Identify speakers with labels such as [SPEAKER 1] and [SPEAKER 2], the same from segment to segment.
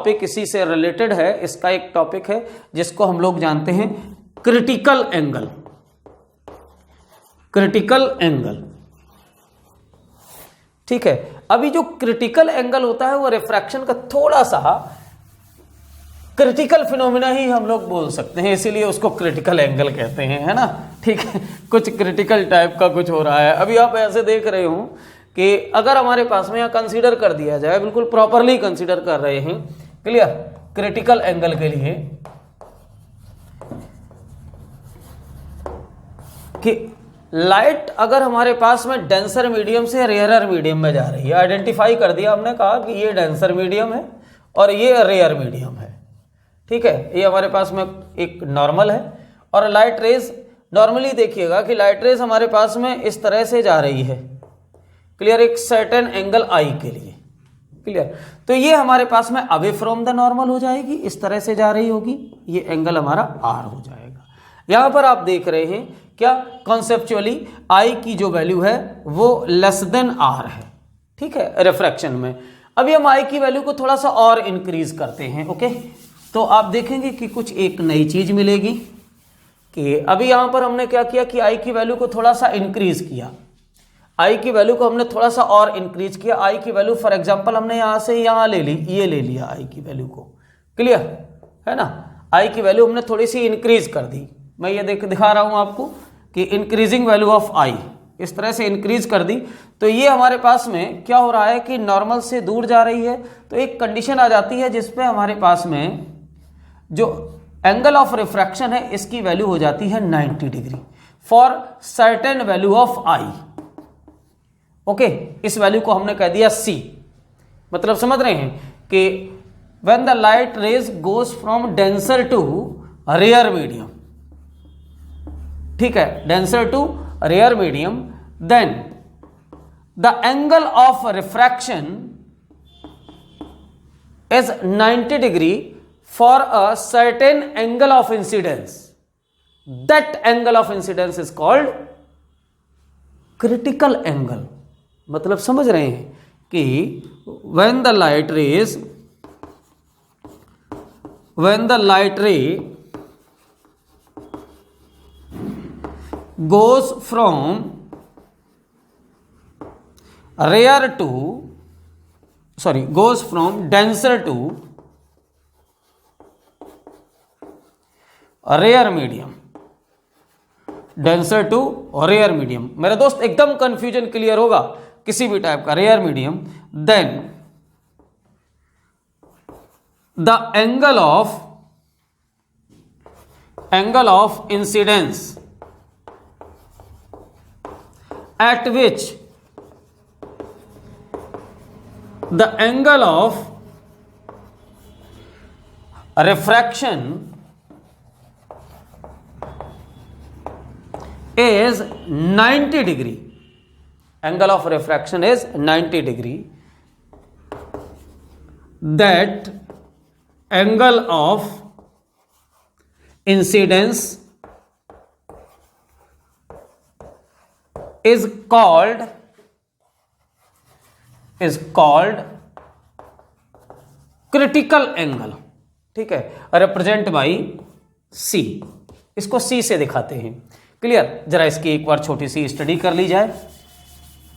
[SPEAKER 1] Topic इसी से related है। इसका एक टॉपिक है जिसको हम लोग जानते हैं क्रिटिकल एंगल। क्रिटिकल एंगल, ठीक है। अभी जो क्रिटिकल एंगल होता है वो रिफ्रैक्शन का थोड़ा सा क्रिटिकल फिनोमिना ही हम लोग बोल सकते हैं, इसीलिए उसको क्रिटिकल एंगल कहते हैं, है ना। ठीक है, कुछ क्रिटिकल टाइप का कुछ हो रहा है। अभी आप ऐसे देख रहे हो कि अगर हमारे पास में यहाँ कंसीडर कर दिया जाए, बिल्कुल प्रॉपरली कंसीडर कर रहे हैं, क्लियर, क्रिटिकल एंगल के लिए कि लाइट अगर हमारे पास में डेंसर मीडियम से रेयरर मीडियम में जा रही है, आइडेंटिफाई कर दिया हमने, कहा कि ये डेंसर मीडियम है और ये रेयर मीडियम है, ठीक है। ये हमारे पास में एक नॉर्मल है और लाइट रेज, नॉर्मली देखिएगा कि लाइट रेज हमारे पास में इस तरह से जा रही है, क्लियर, एक सर्टेन एंगल आई के लिए, क्लियर। तो ये हमारे पास में अवे फ्रॉम द नॉर्मल हो जाएगी, इस तरह से जा रही होगी, ये एंगल हमारा आर हो जाएगा। यहां पर आप देख रहे हैं क्या, कॉन्सेप्चुअली आई की जो वैल्यू है वो लेस देन आर है, ठीक है, रिफ्रैक्शन में। अभी हम आई की वैल्यू को थोड़ा सा और इंक्रीज करते हैं, ओके। तो आप देखेंगे कि कुछ एक नई चीज मिलेगी कि अभी यहां पर हमने क्या किया कि आई की वैल्यू को थोड़ा सा इंक्रीज किया, आई की वैल्यू को हमने थोड़ा सा और इंक्रीज किया। आई की वैल्यू फॉर एग्जांपल हमने यहां से यहां ले ली, ये ले लिया आई की वैल्यू को, क्लियर है ना। आई की वैल्यू हमने थोड़ी सी इंक्रीज कर दी, मैं ये दिखा रहा हूं आपको कि इंक्रीजिंग वैल्यू ऑफ आई, इस तरह से इंक्रीज कर दी। तो ये हमारे पास में क्या हो रहा है कि नॉर्मल से दूर जा रही है, तो एक कंडीशन आ जाती है जिसपे हमारे पास में जो एंगल ऑफ रिफ्रैक्शन है इसकी वैल्यू हो जाती है 90 degree for certain value of I, okay. इस वैल्यू को हमने कह दिया C, मतलब समझ रहे हैं कि when the light rays goes from denser to rare medium, ठीक है, denser to rare medium, then the angle of refraction is 90 degree for a certain angle of incidence, that angle of incidence is called critical angle. मतलब समझ रहे हैं कि when the light ray goes from denser to rare medium, denser to rare medium, मेरे दोस्त एकदम confusion clear होगा किसी भी टाइप का, rare medium, then the angle of incidence at which the angle of refraction is 90 degree, angle of refraction is 90 degree, that angle of incidence is called critical angle, ठीक है, represent by C, इसको C से दिखाते हैं, clear. जरा इसकी एक बार छोटी सी स्टडी कर ली जाए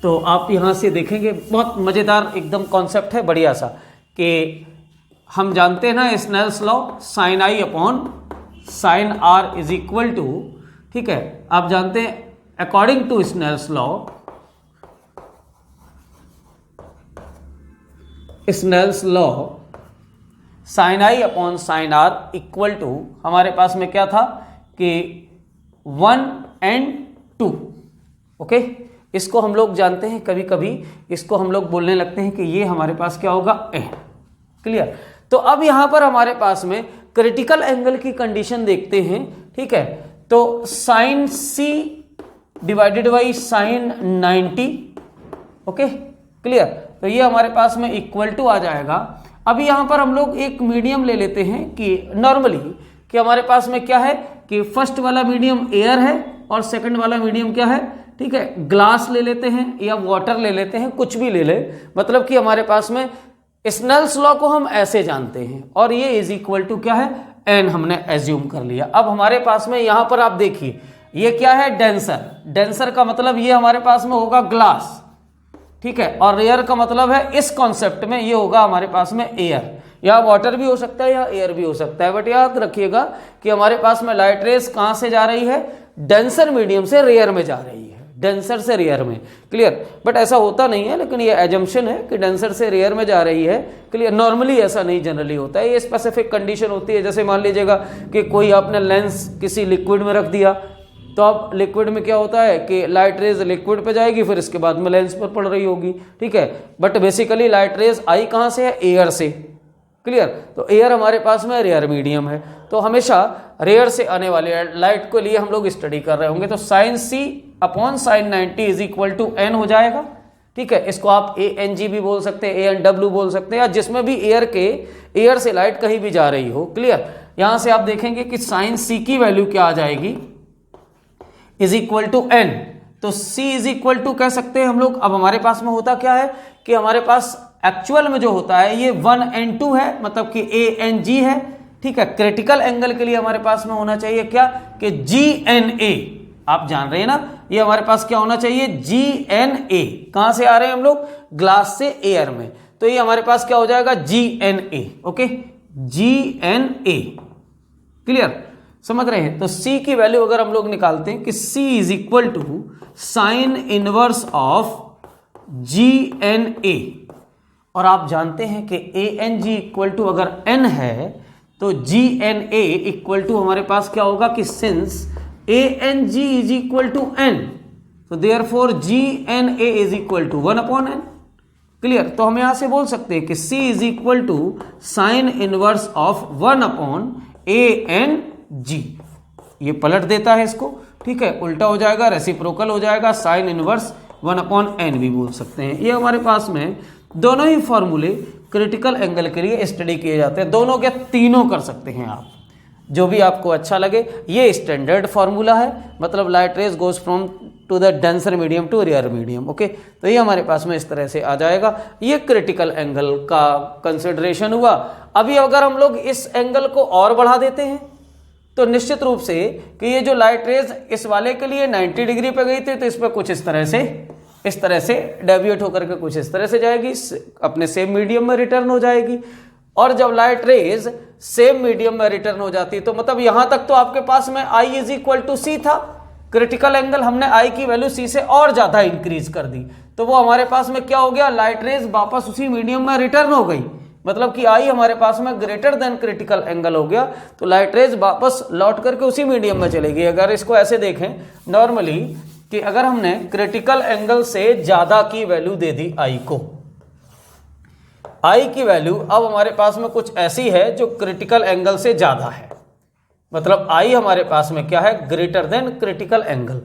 [SPEAKER 1] तो आप यहां से देखेंगे, बहुत मजेदार एकदम कॉन्सेप्ट है, बढ़िया सा, कि हम जानते हैं ना Snell's law, sine i upon sine r is equal to, ठीक है, आप जानते हैं according to Snell's law, sine i upon sine r equal to, हमारे पास में क्या था कि 1 and 2, ओके। इसको हम लोग जानते हैं, कभी कभी इसको हम लोग बोलने लगते हैं कि ये हमारे पास क्या होगा, n, क्लियर। तो अब यहां पर हमारे पास में क्रिटिकल एंगल की कंडीशन देखते हैं, ठीक है। तो sine C divided by sine 90, okay, clear. तो ये हमारे पास में इक्वल टू आ जाएगा। अभी यहां पर हम लोग एक मीडियम ले लेते हैं कि नॉर्मली कि हमारे पास में क्या है कि फर्स्ट वाला मीडियम एयर है और सेकंड वाला मीडियम क्या है, ठीक है, ग्लास ले लेते हैं या वाटर ले लेते हैं, कुछ भी ले ले, मतलब कि हमारे पास में स्नेल्स लॉ को हम ऐसे जानते हैं और ये इज इक्वल टू क्या है, एन हमने एज्यूम कर लिया। अब हमारे पास में यहां पर आप देखिए ये क्या है, डेंसर। डेंसर का मतलब ये हमारे पास में होगा ग्लास, ठीक है, और रेयर का मतलब है इस कॉन्सेप्ट में ये होगा हमारे पास में एयर। या वाटर भी हो सकता है या एयर भी हो सकता है, बट याद रखिएगा कि हमारे पास में लाइट रेज कहां से जा रही है, डेंसर मीडियम से रेयर में जा रही है, डेंसर से रेयर में। क्लियर, बट ऐसा होता नहीं है, लेकिन ये एजम्पशन है कि डेंसर से रेयर में जा रही है। क्लियर, नॉर्मली ऐसा नहीं जनरली होता है, ये स्पेसिफिक कंडीशन होती है। जैसे मान लीजिएगा कि कोई आपने लेंस किसी लिक्विड में रख दिया, तो अब लिक्विड में क्या होता है कि लाइट रेज लिक्विड पे जाएगी, फिर इसके बाद में लेंस पर पड़ रही होगी, ठीक है। बट बेसिकली लाइट रेज आई कहां से है, एयर से। क्लियर, तो एयर हमारे पास में रेयर मीडियम है, तो हमेशा रेयर से आने वाली लाइट के लिए हम लोग स्टडी कर रहे होंगे, तो sine C upon sine 90 is equal to n हो जाएगा, ठीक है। इसको आप ए एन जी भी बोल सकते हैं, ए एन डब्ल्यू बोल सकते हैं, या जिसमें भी एयर से लाइट कहीं भी जा रही हो। क्लियर, यहां से आप देखेंगे कि साइन सी की वैल्यू क्या आ जाएगी, इज इक्वल टू एन। तो C इज इक्वल टू कह सकते हैं हम लोग। अब हमारे पास में होता क्या है कि हमारे पास एक्चुअल में जो होता है ये 1n2 है, मतलब कि ANG है, ठीक है। क्रिटिकल एंगल के लिए हमारे पास में होना चाहिए क्या कि GNA। आप जान रहे हैं ना, ये हमारे पास क्या होना चाहिए, GNA। कहां से आ रहे हैं हम लोग, ग्लास से एयर में, तो ये हमारे पास क्या हो जाएगा, GNA। Okay, GNA। क्लियर, समझ रहे हैं। तो C की वैल्यू अगर हम लोग निकालते हैं कि C is equal to sine inverse of GNA, और आप जानते हैं कि ANG इक्वल टू अगर N है तो GNA इक्वल टू हमारे पास क्या होगा कि since ANG is equal to N, तो therefore GNA is equal to 1/n। Clear, तो हम यहां से बोल सकते हैं कि C is equal to sine inverse of 1/ANG। ये पलट देता है इसको, ठीक है, उल्टा हो जाएगा, रेसिप्रोकल हो जाएगा, साइन इनवर्स 1/n भी बोल सकते हैं। ये हमारे पास में दोनों ही फॉर्मूले क्रिटिकल एंगल के लिए स्टडी किए जाते हैं, दोनों के तीनों कर सकते हैं आप, जो भी आपको अच्छा लगे। ये स्टैंडर्ड फॉर्मूला है, मतलब light rays goes from to the denser medium to rare medium. Okay, तो ये हमारे पास में इस तरह से आ जाएगा। ये क्रिटिकल एंगल का कंसिडरेशन हुआ। अभी अगर हम लोग इस एंगल को और बढ़ा देते हैं तो निश्चित रूप से कि ये जो लाइट रेज इस वाले के लिए 90 डिग्री पे गई थी, तो इस पर कुछ इस तरह से डेविएट होकर के कुछ इस तरह से जाएगी, अपने सेम मीडियम में रिटर्न हो जाएगी। और जब लाइट रेज सेम मीडियम में रिटर्न हो जाती, तो मतलब यहां तक तो आपके पास में I is equal to C था, क्रिटिकल एंगल हमने I की वैल्यू C से और ज्यादा इंक्रीज कर दी, तो वो हमारे पास में क्या हो गया, लाइट रेज वापस उसी मीडियम में रिटर्न हो गई, मतलब कि I हमारे पास में ग्रेटर देन क्रिटिकल एंगल हो गया, तो लाइट रेज वापस लौट करके उसी मीडियम में चलेगी। अगर इसको ऐसे देखें नॉर्मली कि अगर हमने क्रिटिकल एंगल से ज्यादा की वैल्यू दे दी I को, I की वैल्यू अब हमारे पास में कुछ ऐसी है जो क्रिटिकल एंगल से ज्यादा है, मतलब I हमारे पास में क्या है, ग्रेटर देन क्रिटिकल एंगल।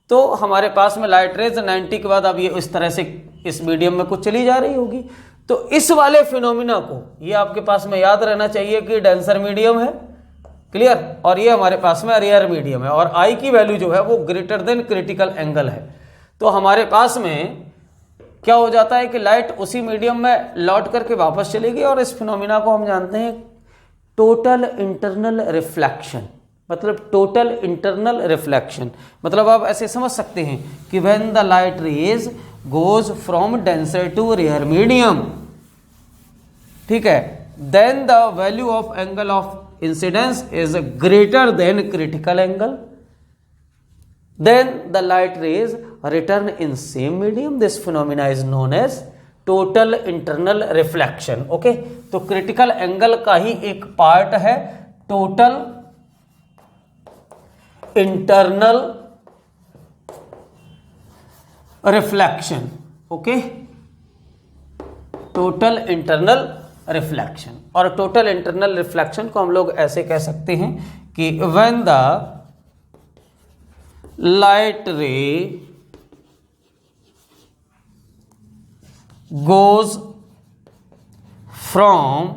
[SPEAKER 1] तो हमारे पास में लाइट रेज 90 के बाद अब ये इस तरह से इस मीडियम में कुछ चली जा रही होगी। तो इस वाले फिनोमिना को ये आपके पास में याद रहना चाहिए कि डेंसर मीडियम है, क्लियर, और ये हमारे पास में रेयर मीडियम है, और I की वैल्यू जो है वो ग्रेटर देन क्रिटिकल एंगल है। तो हमारे पास में क्या हो जाता है कि लाइट उसी मीडियम में लौट करके वापस चलेगी, और इस फिनोमिना को हम जानते हैं टोटल इंटरनल रिफ्लेक्शन, मतलब टोटल इंटरनल रिफ्लेक्शन। मतलब आप ऐसे समझ सकते हैं कि when the light rays goes from denser to rare medium, ठीक है, then the value of angle of incidence is greater than critical angle, then the light rays return in same medium. This phenomena is known as total internal reflection. Okay, तो critical angle का ही एक part है total internal reflection. Okay, total internal reflection. और total internal reflection को हम लोग ऐसे कह सकते हैं कि when the light ray goes from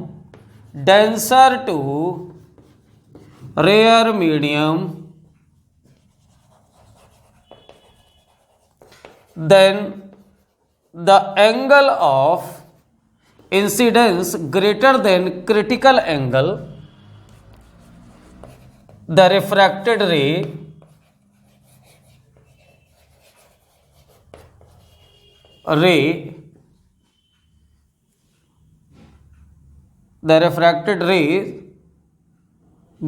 [SPEAKER 1] denser to rare medium, then the angle of incidence greater than critical angle, the refracted ray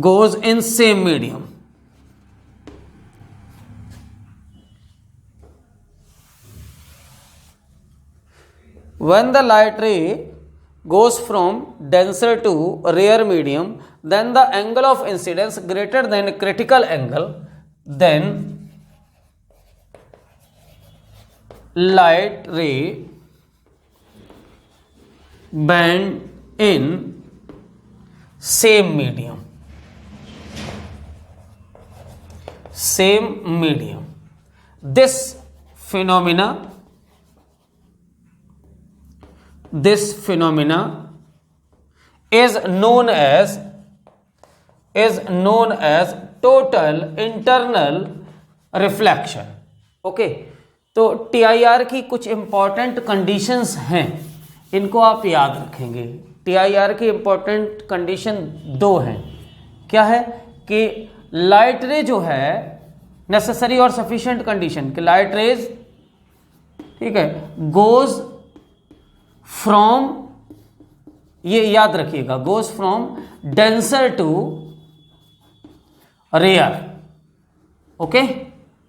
[SPEAKER 1] goes in same medium. When the light ray goes from denser to rarer medium, then the angle of incidence greater than critical angle, then light ray bend in same medium. This phenomena is known as total internal reflection. Okay, तो TIR की कुछ important conditions हैं, इनको आप याद रखेंगे। TIR की important condition 2 हैं। क्या है कि लाइट रे जो है, नेसेसरी और सफिशिएंट कंडीशन कि लाइट रेज, ठीक है, गोज फ्रॉम, ये याद रखिएगा, goes from denser to rarer. Okay,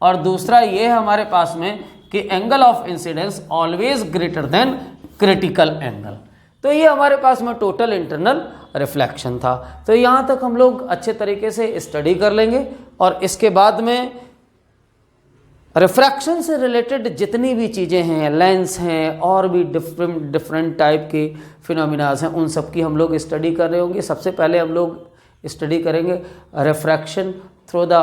[SPEAKER 1] और दूसरा ये है हमारे पास में कि angle of incidence always greater than critical angle. तो ये हमारे पास में टोटल इंटरनल रिफ्लेक्शन था। तो यहाँ तक हम लोग अच्छे तरीके से स्टडी कर लेंगे और इसके बाद में रिफ्रैक्शन से रिलेटेड जितनी भी चीज़ें हैं, लेंस हैं और भी डिफरेंट टाइप के फिनोमिनाज हैं, उन सब की हम लोग स्टडी कर रहे होंगे। सबसे पहले हम लोग स्टडी करेंगे refraction through the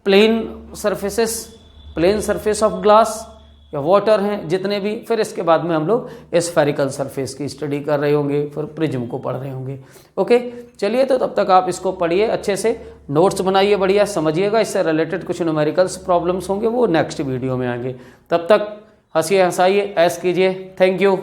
[SPEAKER 1] plane surface of glass या वाटर हैं जितने भी, फिर इसके बाद में हम लोग स्फेरिकल सरफेस की स्टडी कर रहे होंगे, फिर प्रिज्म को पढ़ रहे होंगे। ओके, चलिए, तो तब तक आप इसको पढ़िए अच्छे से, नोट्स बनाइए, बढ़िया समझिएगा। इससे रिलेटेड कुछ न्यूमेरिकल्स प्रॉब्लम्स होंगे, वो नेक्स्ट वीडियो में आएंगे। तब तक हंसिए, हंसाइए, ऐश कीजिए। Thank you.